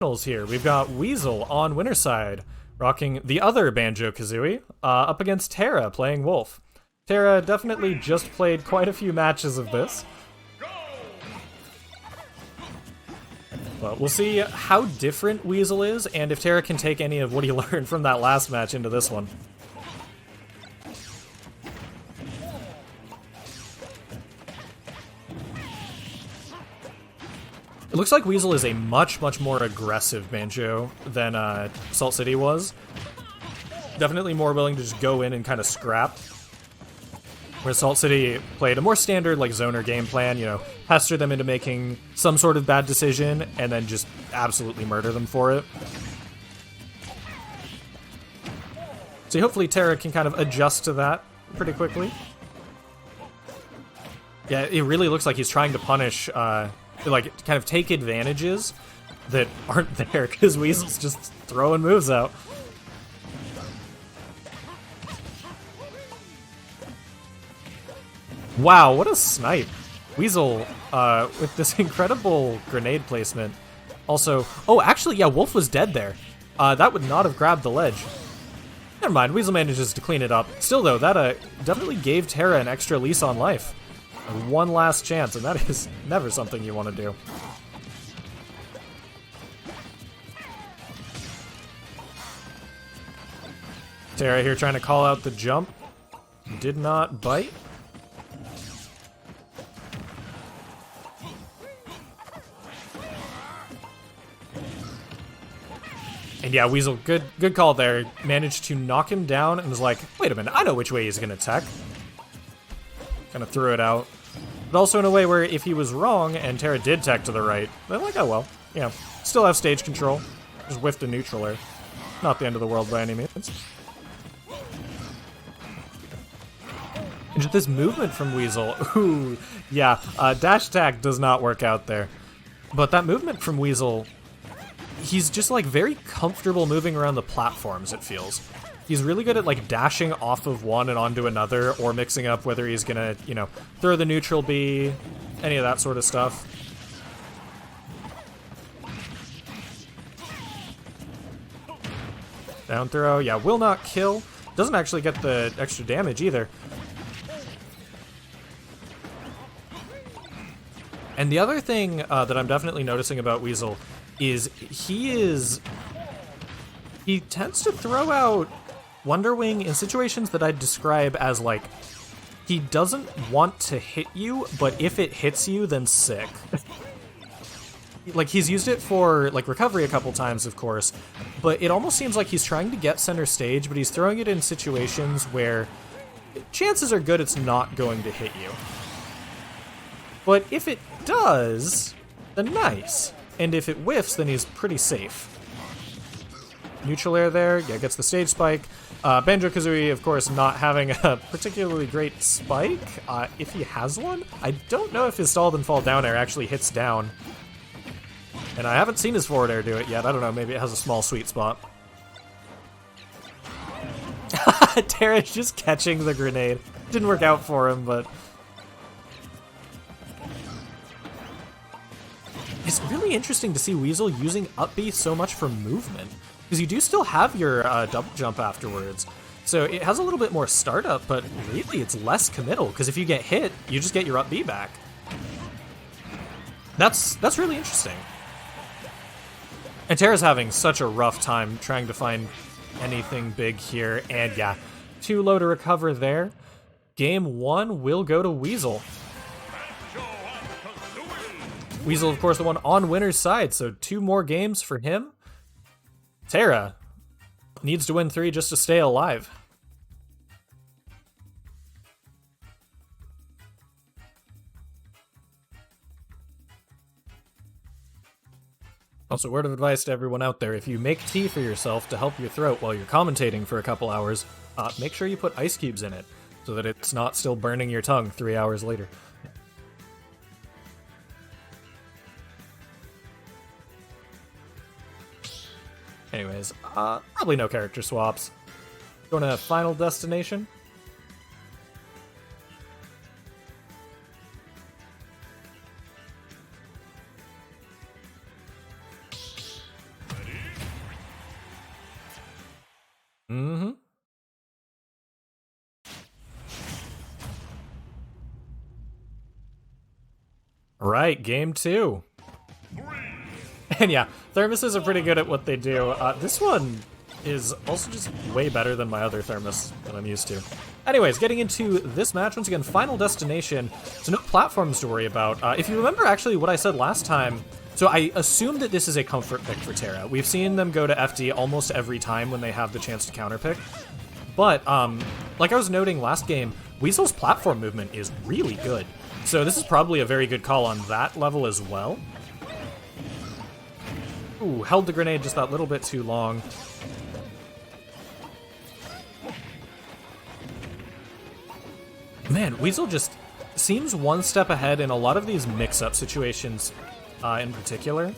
Here we've got Weezul on winner's side, rocking the other Banjo Kazooie, up against Terra playing Wolf. Terra definitely just played quite a few matches of this. But we'll see how different Weezul is, and if Terra can take any of what he learned from that last match into this one. It looks like Weezul is a much more aggressive Banjo than Salt City was. Definitely more willing to just go in and kind of scrap. Where Salt City played a more standard like zoner game plan, you know, pester them into making some sort of bad decision and then just absolutely murder them for it. So hopefully Terra can kind of adjust to that pretty quickly. Yeah, it really looks like he's trying to punish like, kind of take advantages that aren't there, because Weezul's just throwing moves out. Wow, what a snipe. Weezul, with this incredible grenade placement. Also, oh, actually, yeah, Wolf was dead there. That would not have grabbed the ledge. Never mind, Weezul manages to clean it up. Still, though, that definitely gave Terra an extra lease on life. One last chance, and that is never something you want to do. Terra here trying to call out the jump. Did not bite. And yeah, Weezul, good call there. Managed to knock him down and was like, wait a minute, I know which way he's gonna tech. Kind of threw it out. But also in a way where if he was wrong and Terra did tech to the right, they're like, oh well, you know, still have stage control. Just whiffed a neutral air. Not the end of the world by any means. And just this movement from Weezul, ooh, yeah, dash attack does not work out there. But that movement from Weezul, he's just like very comfortable moving around the platforms, it feels. He's really good at like dashing off of one and onto another, or mixing up whether he's gonna, you know, throw the neutral B, any of that sort of stuff. Down throw, yeah, will not kill. Doesn't actually get the extra damage either. And the other thing that I'm definitely noticing about Weezul is he tends to throw out Wonder Wing in situations that I'd describe as like, he doesn't want to hit you, but if it hits you, then sick. Like, he's used it for like recovery a couple times, of course, but it almost seems like he's trying to get center stage, but he's throwing it in situations where chances are good it's not going to hit you. But if it does, then nice. And if it whiffs, then he's pretty safe. Neutral air there, yeah, gets the stage spike. Banjo-Kazooie, of course, not having a particularly great spike, if he has one. I don't know if his stalled and fall down air actually hits down. And I haven't seen his forward air do it yet. I don't know, maybe it has a small sweet spot. Terra's just catching the grenade. Didn't work out for him, but... It's really interesting to see Weezul using up B so much for movement. Because you do still have your double jump afterwards. So it has a little bit more startup, but really it's less committal, because if you get hit, you just get your up B back. That's really interesting. And Terra's having such a rough time trying to find anything big here, and yeah, too low to recover there. Game 1 will go to Weezul. Weezul, of course, the one on winner's side, so 2 more games for him. Terra needs to win 3 just to stay alive. Also, word of advice to everyone out there, if you make tea for yourself to help your throat while you're commentating for a couple hours, make sure you put ice cubes in it, so that it's not still burning your tongue 3 hours later. Anyways, probably no character swaps. Going to Final Destination. Mm-hmm. Right, game 2. And yeah, thermoses are pretty good at what they do. This one is also just way better than my other thermos that I'm used to. Anyways, getting into this match, once again, Final Destination, so no platforms to worry about. If you remember actually what I said last time, so I assume that this is a comfort pick for Terra. We've seen them go to FD almost every time when they have the chance to counterpick. But, like I was noting last game, Weezul's platform movement is really good. So this is probably a very good call on that level as well. Ooh, held the grenade just that little bit too long. Man, Weezul just seems one step ahead in a lot of these mix-up situations in particular.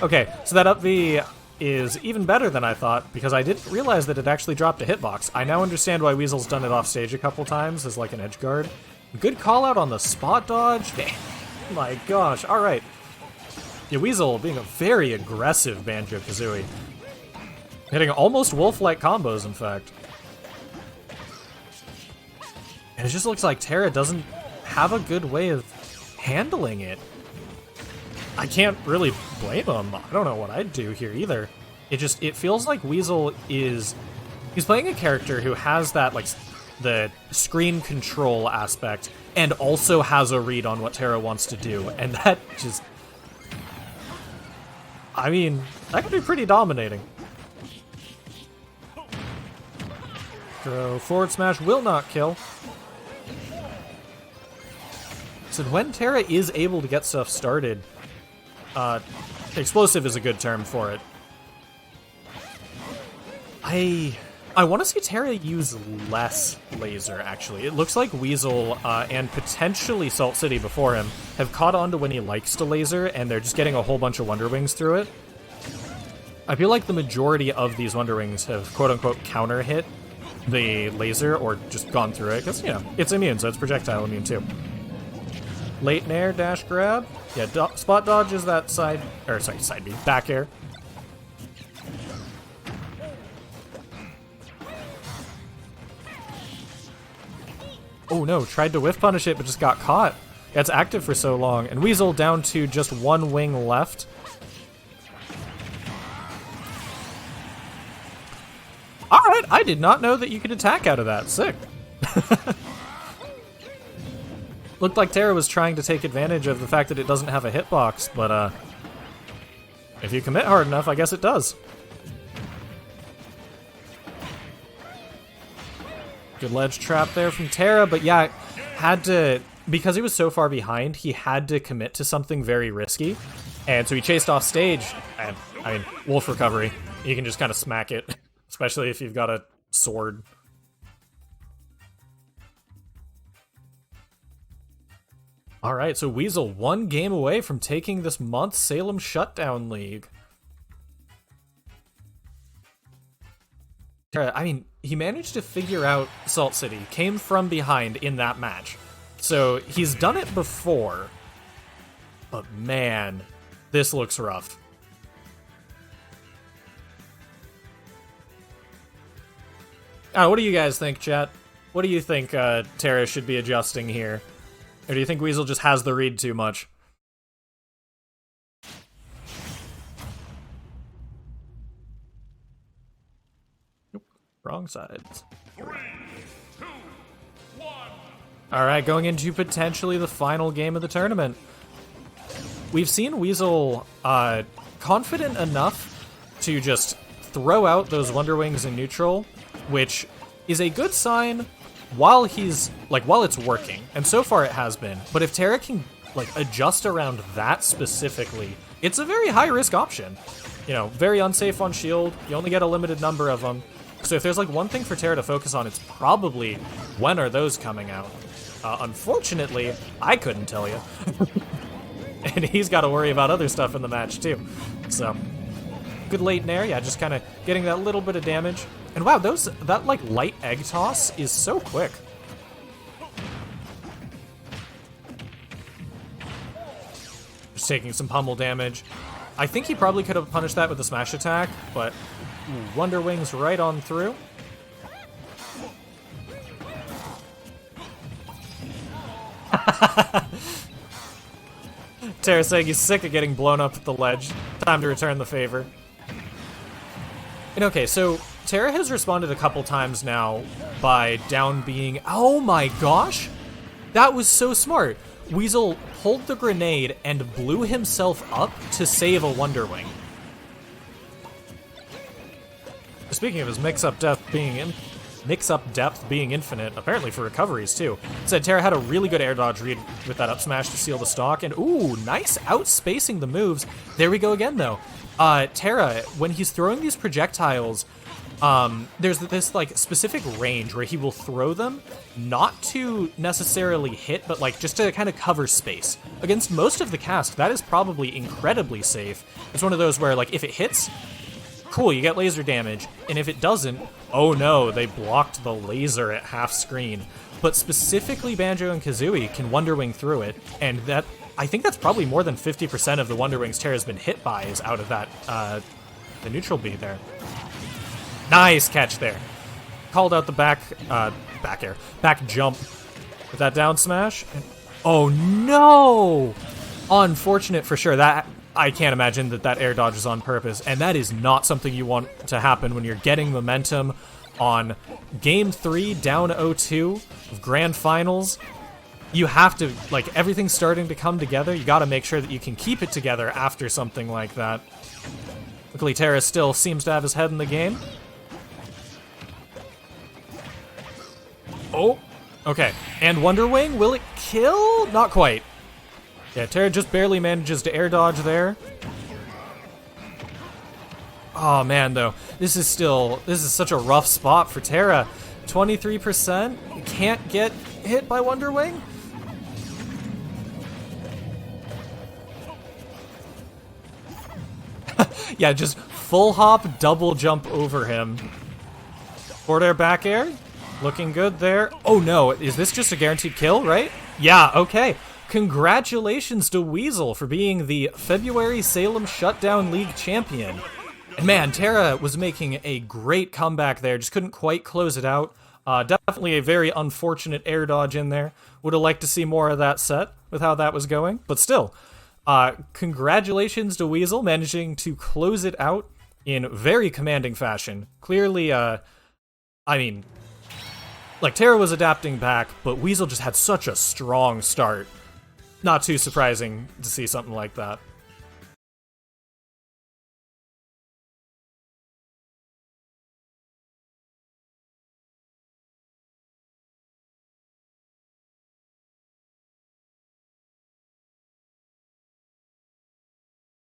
Okay, so that up B is even better than I thought, because I didn't realize that it actually dropped a hitbox. I now understand why Weezul's done it off stage a couple times as like an edge guard. Good call out on the spot dodge. My gosh, alright. Yeah, Weezul being a very aggressive Banjo Kazooie. Hitting almost wolf-like combos, in fact. And it just looks like Terra doesn't have a good way of handling it. I can't really blame him. I don't know what I'd do here either. It feels like Weezul is... He's playing a character who has that, like, the screen control aspect, and also has a read on what Terra wants to do, and that just... I mean, that could be pretty dominating. Throw forward smash will not kill. So when Terra is able to get stuff started, explosive is a good term for it. I want to see Terra use less laser, actually. It looks like Weezul and potentially Salt City before him have caught on to when he likes to laser, and they're just getting a whole bunch of Wonder Wings through it. I feel like the majority of these Wonder Wings have quote-unquote counter-hit the laser, or just gone through it, because, you know, it's immune, so it's projectile immune too. Late nair, dash grab. Yeah, spot dodge is that side B, back air. Oh no, tried to whiff punish it, but just got caught. Yeah, it's active for so long. And Weezul down to just one wing left. Alright, I did not know that you could attack out of that. Sick. Looked like Terra was trying to take advantage of the fact that it doesn't have a hitbox, but if you commit hard enough, I guess it does. Good ledge trap there from Terra, but yeah, had to, because he was so far behind, he had to commit to something very risky, and so he chased off stage, and, I mean, wolf recovery. You can just kind of smack it, especially if you've got a sword. Alright, so Weezul one game away from taking this month's Salem Shutdown League. I mean, he managed to figure out Salt City, came from behind in that match. So he's done it before, but man, this looks rough. What do you guys think, chat? What do you think Terra should be adjusting here? Or do you think Weezul just has the read too much? Nope. Wrong sides. 3, 2, 1. Alright, going into potentially the final game of the tournament. We've seen Weezul confident enough to just throw out those Wonder Wings in neutral, which is a good sign while it's working, and so far it has been. But if Terra can adjust around that specifically, it's a very high risk option. You know, very unsafe on shield. You only get a limited number of them. So if there's one thing for Terra to focus on, it's probably when are those coming out. Unfortunately, I couldn't tell you, and he's got to worry about other stuff in the match too. So good late nair, yeah, just kind of getting that little bit of damage. And wow, that light egg toss is so quick. Just taking some pummel damage. I think he probably could have punished that with the smash attack, but Wonder Wings right on through. Terra saying he's sick of getting blown up at the ledge. Time to return the favor. And okay, so Terra has responded a couple times now by down being... Oh my gosh! That was so smart. Weezul pulled the grenade and blew himself up to save a Wonder Wing. Speaking of his mix-up depth being infinite, apparently for recoveries too. Said Terra had a really good air dodge read with that up smash to seal the stock, and ooh, nice outspacing the moves. There we go again though. Terra, when he's throwing these projectiles, there's this like specific range where he will throw them, not to necessarily hit, but like just to kind of cover space. Against most of the cast, that is probably incredibly safe. It's one of those where like if it hits, cool, you get laser damage, and if it doesn't, oh no, they blocked the laser at half screen. But specifically Banjo and Kazooie can Wonder Wing through it, and that, I think that's probably more than 50% of the Wonder Wings Terra's been hit by is out of that, the neutral B there. Nice catch there. Called out the back jump with that down smash. Oh no! Unfortunate for sure. That, I can't imagine that air dodge is on purpose, and that is not something you want to happen when you're getting momentum on Game 3, down 0-2 of Grand Finals. You have to, like, everything's starting to come together. You gotta make sure that you can keep it together after something like that. Luckily, Terra still seems to have his head in the game. Oh, okay. And Wonder Wing, will it kill? Not quite. Yeah, Terra just barely manages to air dodge there. Oh man, though, this is such a rough spot for Terra. 23%, can't get hit by Wonder Wing. Yeah, just full hop, double jump over him. Forward air, back air, looking good there. Oh no, is this just a guaranteed kill, right? Yeah, okay. Congratulations to Weezul for being the February Salem Shutdown League champion. And man, Terra was making a great comeback there, just couldn't quite close it out. Definitely a very unfortunate air dodge in there. Would have liked to see more of that set with how that was going, but still. Congratulations to Weezul managing to close it out in very commanding fashion. Clearly, I mean, like Terra was adapting back, but Weezul just had such a strong start. Not too surprising to see something like that.